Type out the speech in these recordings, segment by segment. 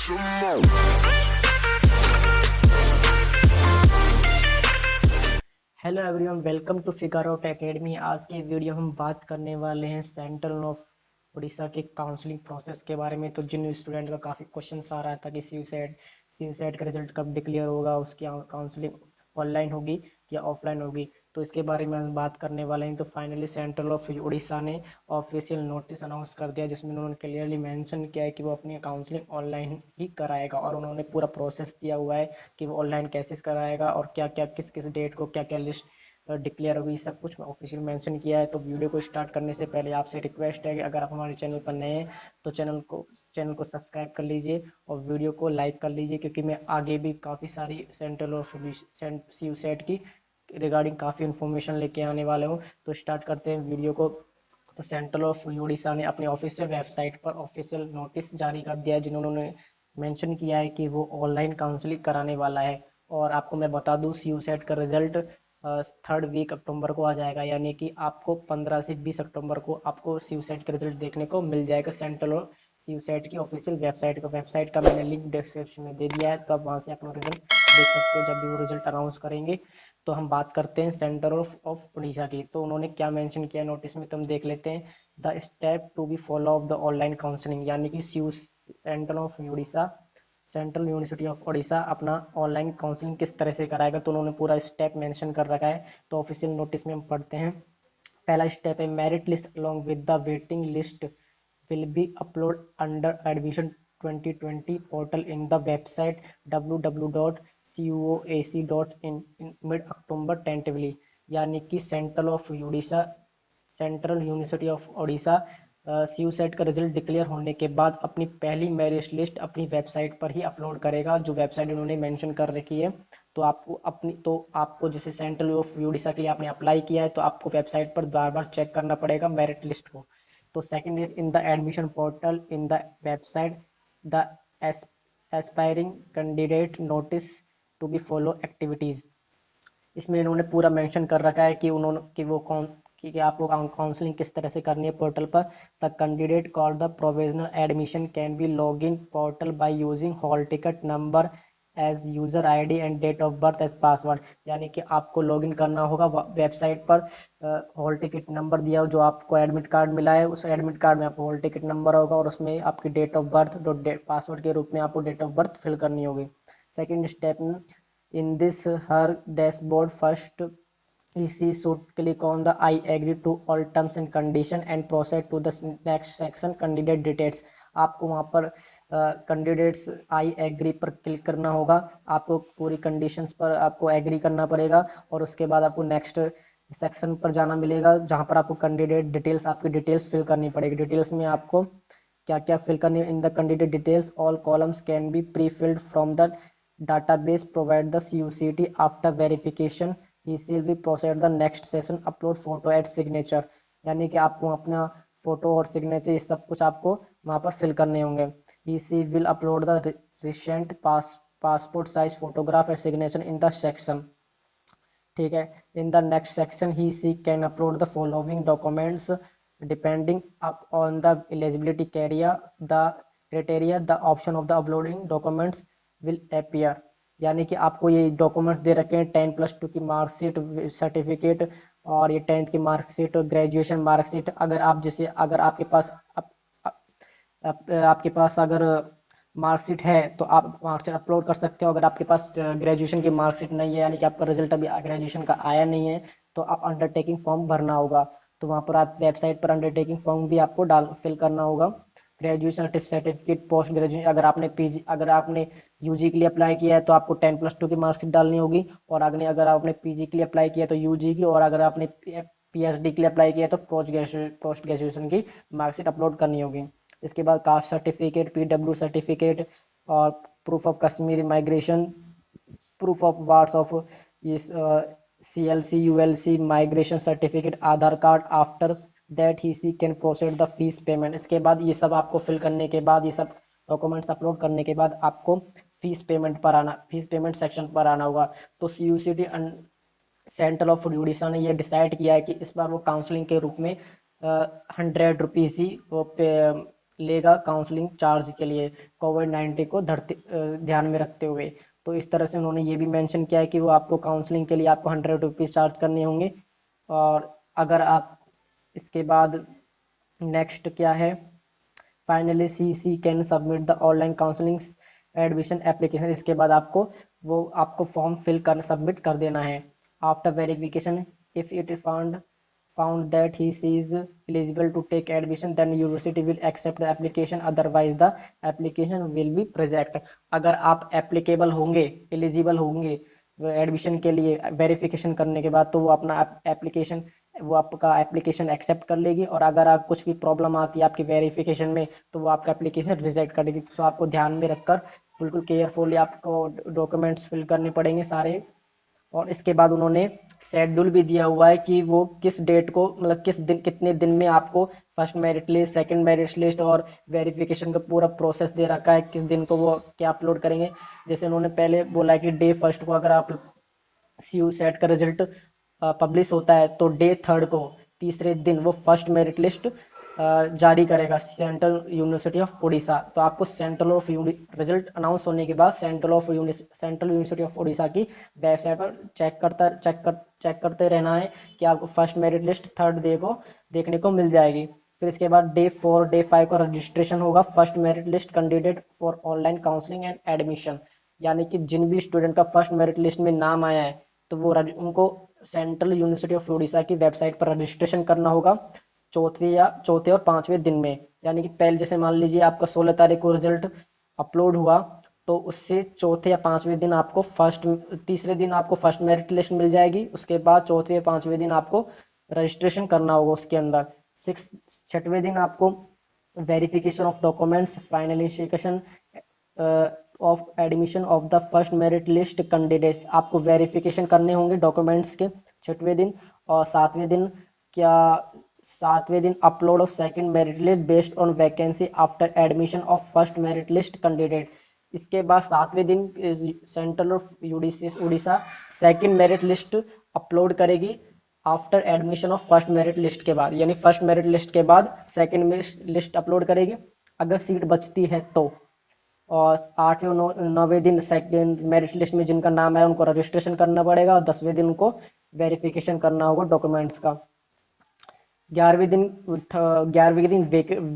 Hello everyone, welcome to Figure Out Academy. आज की video हम बात करने वाले हैं सेंट्रल ऑफ उड़ीसा के काउंसलिंग प्रोसेस के बारे में। तो जिन स्टूडेंट का काफ़ी क्वेश्चन आ रहा था कि सी सेट का रिजल्ट कब डिक्लेयर होगा, उसकी काउंसलिंग ऑनलाइन होगी या ऑफलाइन होगी, तो इसके बारे में हम बात करने वाले हैं। तो फाइनली सेंट्रल ऑफ उड़ीसा ने ऑफिशियल नोटिस अनाउंस कर दिया, जिसमें उन्होंने क्लियरली मेंशन किया है कि वो अपनी काउंसलिंग ऑनलाइन ही कराएगा, और उन्होंने पूरा प्रोसेस दिया हुआ है कि वो ऑनलाइन कैसे कराएगा और क्या क्या किस किस डेट को क्या क्या लिस्ट डिक्लेयर होगी, सब कुछ ऑफिशियल मेंशन किया है। तो वीडियो को स्टार्ट करने से पहले आपसे रिक्वेस्ट है कि अगर आप हमारे चैनल पर नए हैं तो चैनल को सब्सक्राइब कर लीजिए और वीडियो को लाइक कर लीजिए, क्योंकि मैं आगे भी काफ़ी सारी सेंट्रल और सी सेट की रिगार्डिंग काफ़ी इन्फॉर्मेशन लेके आने वाले हूँ। तो स्टार्ट करते हैं वीडियो को। तो सेंट्रल ऑफ उड़ीसा ने अपनी ऑफिशियल वेबसाइट पर ऑफिशियल नोटिस जारी कर दिया है, जिन्होंने मेंशन किया है कि वो ऑनलाइन काउंसलिंग कराने वाला है। और आपको मैं बता दूं, सी सेट का रिजल्ट थर्ड वीक अक्टूबर को आ जाएगा, यानी कि आपको 15 से 20 अक्टूबर को आपको सी सेट का रिजल्ट देखने को मिल जाएगा सेंट्रल और सी सेट की ऑफिशियल वेबसाइट का मैंने लिंक डिस्क्रिप्शन में दे दिया है, तो आप वहाँ से अपना रिजल्ट देख सकते हो जब भी वो रिजल्ट अनाउंस करेंगे। तो हम बात करते हैं सेंटर ऑफ उड़ीसा की। तो उन्होंने क्या मेंशन किया नोटिस में, तो हम देख लेते हैं। The step to be follow of the online counselling, यानी कि सेंट्रल यूनिवर्सिटी ऑफ उड़ीसा अपना ऑनलाइन काउंसलिंग किस तरह से कराएगा, तो उन्होंने पूरा स्टेप मेंशन कर रखा है। तो ऑफिशियल नोटिस में हम पढ़ते हैं। पहला स्टेप है, merit list along with the waiting list will be uploaded under admission 2020 portal in the website www.coac.in in mid October tentatively, यानी कि central university of Orissa C SET का रिजल्ट डिक्लेयर होने के बाद अपनी पहली मेरिट लिस्ट अपनी वेबसाइट पर ही अपलोड करेगा, जो वेबसाइट उन्होंने मेंशन कर रखी है। तो आपको जैसे सेंट्रल ऑफ उड़ीसा के लिए आपने अप्लाई किया है, तो आपको वेबसाइट पर बार बार चेक करना पड़ेगा मेरिट लिस्ट को। तो second is in the admission portal in the website the aspiring candidate notice to be follow activities. इसमें इन्होंने पूरा मेंशन कर रखा है कि उन्होंने कि वो कौन कि आपको काउंसलिंग किस तरह से करनी है पोर्टल पर। The candidate call the provisional admission can be log in portal by using hall ticket number as user ID and date of birth as password, यानी कि आपको लॉगिन करना होगा वेबसाइट पर। हॉल टिकट नंबर दिया हो, जो आपको एडमिट कार्ड मिला है, उस एडमिट कार्ड में आपको हॉल टिकट नंबर होगा और उसमें आपकी डेट ऑफ बर्थ पासवर्ड के रूप में आपको डेट ऑफ बर्थ फिल करनी होगी। Second step, in this her dashboard first EC should click on the I agree to all terms and condition and proceed to the next section candidate details। आपको वहाँ पर candidates I agree पर click करना होगा, आपको पूरी conditions पर आपको एग्री करना पड़ेगा, और उसके बाद आपको नेक्स्ट सेक्शन पर जाना मिलेगा, जहाँ पर आपको कैंडिडेट डिटेल्स आपकी डिटेल्स फिल करनी पड़ेगी। डिटेल्स में आपको क्या क्या फिल करनी है, in the candidate details all columns can be pre filled from the database provide the CUCT after verification he will be proceed the next session upload photo and signature, यानी कि आपको अपना फोटो और signature ये सब कुछ आपको वहां पर फिल करने होंगे। he will upload the recent passport size photograph and signature in the section। ठीक है, in the next section he can upload the following documents depending up on the eligibility criteria the option of the uploading documents will appear, यानी कि आपको ये documents दे रखे हैं 10+2 की marksheet certificate, और ये 10th की मार्कशीट, ग्रेजुएशन मार्कशीट। अगर आपके पास आपके पास अगर मार्कशीट है तो आप मार्कशीट अपलोड कर सकते हो। अगर आपके पास ग्रेजुएशन की मार्कशीट नहीं है, यानी कि आपका रिजल्ट अभी ग्रेजुएशन का आया नहीं है, तो आप अंडरटेकिंग फॉर्म भरना होगा। तो वहाँ पर आप वेबसाइट पर अंडरटेकिंग फॉर्म भी आपको फिल करना होगा। ग्रेजुएशन सर्टिफिकेट, पोस्ट ग्रेजुएशन, अगर आपने यूजी के लिए अप्लाई किया है तो आपको 10+2 की मार्कशीट डालनी होगी, और अगर आपने पीजी के लिए अप्लाई किया है तो यूजी की, और अगर आपने पीएचडी के लिए अप्लाई किया है तो पोस्ट ग्रेजुएशन की मार्कशीट अपलोड करनी होगी। इसके बाद कास्ट सर्टिफिकेट, पीडब्ल्यू सर्टिफिकेट, और proof of Kashmir migration, proof of wards of CLC ULC migration certificate, Aadhaar card. After that he can proceed the fees payment. इसके बाद ये सब आपको फिल करने के बाद, ये सब डॉक्यूमेंट्स अपलोड करने के बाद आपको फीस पेमेंट सेक्शन पर आना होगा। तो CUCT सेंट्रल ऑफ उड़ीसा ने यह डिसाइड किया है कि इस बार वो काउंसलिंग के रूप में 100 रुपीज़ ही वो पे लेगा काउंसलिंग चार्ज के लिए, कोविड-19 को ध्यान में रखते हुए। तो इस तरह से उन्होंने ये भी मेंशन किया है कि वो आपको काउंसलिंग के लिए आपको 100 रुपीज़ चार्ज करने होंगे। और अगर आप इसके बाद नेक्स्ट क्या है, finally she can submit the online counselling admission application. इसके बाद आपको फॉर्म फिल कर सबमिट कर देना है। After verification, if it found that he is eligible to take admission, then university will accept the application, otherwise the application will be reject। अगर आप applicable होंगे, eligible होंगे एडमिशन के लिए वेरिफिकेशन करने के बाद, तो वो आपका एप्लीकेशन एक्सेप्ट कर लेगी। और अगर आप कुछ भी प्रॉब्लम आती है आपकी वेरिफिकेशन में, तो वो आपका एप्लीकेशन रिजेक्ट कर देगी। तो आपको ध्यान में रखकर बिल्कुल केयरफुली आपको डॉक्यूमेंट्स फिल करने पड़ेंगे सारे। और इसके बाद उन्होंने शेड्यूल भी दिया हुआ है कि वो किस डेट को, मतलब किस दिन, कितने दिन में आपको first merit list, second merit list और वेरिफिकेशन का पूरा प्रोसेस दे रखा है, किस दिन को वो क्या अपलोड करेंगे। जैसे उन्होंने पहले बोला है कि डे फर्स्ट को अगर आप सीयू सेट का रिजल्ट पब्लिश होता है, तो डे थर्ड को, तीसरे दिन वो फर्स्ट मेरिट लिस्ट जारी करेगा सेंट्रल यूनिवर्सिटी ऑफ उड़ीसा। तो आपको रिजल्ट अनाउंस होने के बाद सेंट्रल यूनिवर्सिटी ऑफ उड़ीसा की वेबसाइट पर चेक करते रहना है कि आपको first merit list third day को देखने को मिल जाएगी। फिर इसके बाद डे 4 डे 5 का रजिस्ट्रेशन होगा first merit list candidate for online counselling and admission. यानी कि जिन भी स्टूडेंट का फर्स्ट मेरिट लिस्ट में नाम आया है, तो उनको सेंट्रल यूनिवर्सिटी ऑफ उड़ीसा की वेबसाइट पर रजिस्ट्रेशन करना होगा चौथे और पांचवें दिन में। यानी कि पहले जैसे मान लीजिए आपका 16 तारीख को रिजल्ट अपलोड हुआ, तो उससे चौथे या पांचवें दिन तीसरे दिन आपको फर्स्ट मेरिट लिस्ट मिल जाएगी। उसके बाद चौथे या पांचवें दिन आपको रजिस्ट्रेशन करना होगा उसके अंदर। छठवें दिन आपको verification of documents, finalisation of admission of the first merit list candidate, आपको वेरिफिकेशन करने होंगे डॉक्यूमेंट्स के छठवें दिन। और सातवें दिन upload of second merit list based on vacancy after admission of first merit list candidate. इसके बाद सातवें दिन central of Orissa second merit list upload करेगी after admission of first merit list के बाद। यानी फर्स्ट मेरिट लिस्ट के बाद सेकंड लिस्ट अपलोड करेगी अगर सीट बचती है तो। और 8वें और 9वें दिन सेकंड मेरिट लिस्ट में जिनका नाम है उनको रजिस्ट्रेशन करना पड़ेगा, और 10वें दिन उनको वेरिफिकेशन करना होगा डॉक्यूमेंट्स का। 11वें दिन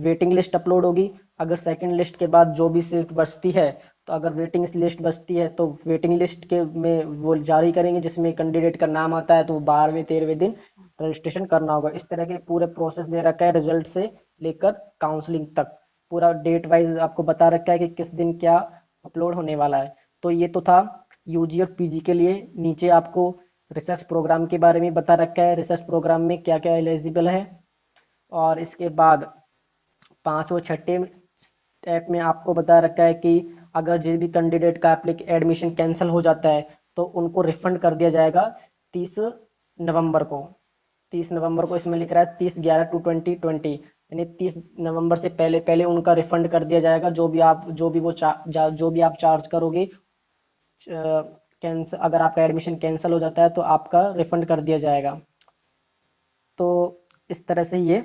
वेटिंग लिस्ट अपलोड होगी। अगर सेकंड लिस्ट के बाद जो भी सीट बचती है, तो अगर वेटिंग लिस्ट बचती है तो वेटिंग लिस्ट के में वो जारी करेंगे जिसमें कैंडिडेट का नाम आता है, तो 12वें 13वें दिन रजिस्ट्रेशन करना होगा। इस तरह के पूरे प्रोसेस दे रखा है रिजल्ट से लेकर काउंसलिंग तक, पूरा डेट वाइज आपको बता रखा है कि किस दिन क्या अपलोड होने वाला है। तो ये तो था यूजी और पीजी के लिए। नीचे आपको रिसर्च प्रोग्राम के बारे में बता रखा है, रिसर्च प्रोग्राम में क्या क्या एलिजिबल है। और इसके बाद 5 और 6 स्टेप में आपको बता रखा है कि अगर जिस भी कैंडिडेट का एडमिशन कैंसिल हो जाता है, तो उनको रिफंड कर दिया जाएगा 30 नवंबर को। 30 नवंबर को इसमें लिख रहा है 30/11/2020, यानी 30 नवंबर से पहले पहले उनका रिफंड कर दिया जाएगा। जो भी आप चार्ज करोगे, कैंसिल, अगर आपका एडमिशन कैंसिल हो जाता है तो आपका रिफंड कर दिया जाएगा। तो इस तरह से ये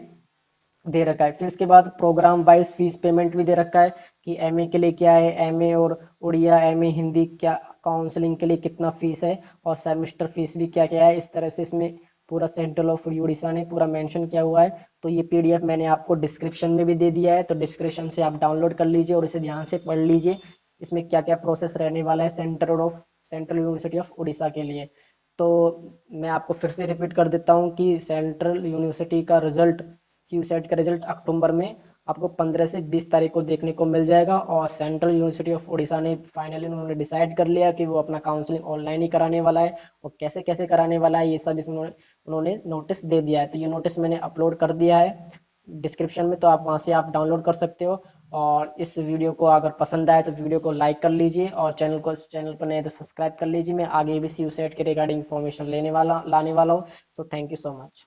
दे रखा है। फिर इसके बाद प्रोग्राम वाइज फीस पेमेंट भी दे रखा है कि एमए के लिए क्या है, एमए और उड़िया, एमए हिंदी क्या काउंसलिंग के लिए कितना फीस है, और सेमेस्टर फीस भी क्या क्या है। इस तरह से इसमें पूरा सेंट्रल ऑफ उड़ीसा ने पूरा मेंशन किया हुआ है। तो ये पीडीएफ मैंने आपको डिस्क्रिप्शन में भी दे दिया है, तो डिस्क्रिप्शन से आप डाउनलोड कर लीजिए और इसे ध्यान से पढ़ लीजिए। इसमें क्या क्या प्रोसेस रहने वाला है सेंट्रल यूनिवर्सिटी ऑफ उड़ीसा के लिए। तो मैं आपको फिर से रिपीट कर देता हूँ कि सेंट्रल यूनिवर्सिटी का रिजल्ट, सीयूसेट का रिजल्ट अक्टूबर में आपको 15 से 20 तारीख को देखने को मिल जाएगा। और सेंट्रल यूनिवर्सिटी ऑफ उड़ीसा ने फाइनली उन्होंने डिसाइड कर लिया कि वो अपना काउंसलिंग ऑनलाइन ही कराने वाला है, और कैसे कैसे कराने वाला है ये सब इसमें उन्होंने नोटिस दे दिया है। तो ये नोटिस मैंने अपलोड कर दिया है डिस्क्रिप्शन में, तो आप वहाँ से आप डाउनलोड कर सकते हो। और इस वीडियो को अगर पसंद आए तो वीडियो को लाइक कर लीजिए, और चैनल पर नए तो सब्सक्राइब कर लीजिए। मैं आगे भी सीयूसेट के रिगार्डिंग इन्फॉर्मेशन लाने वाला हूँ। So thank you so much.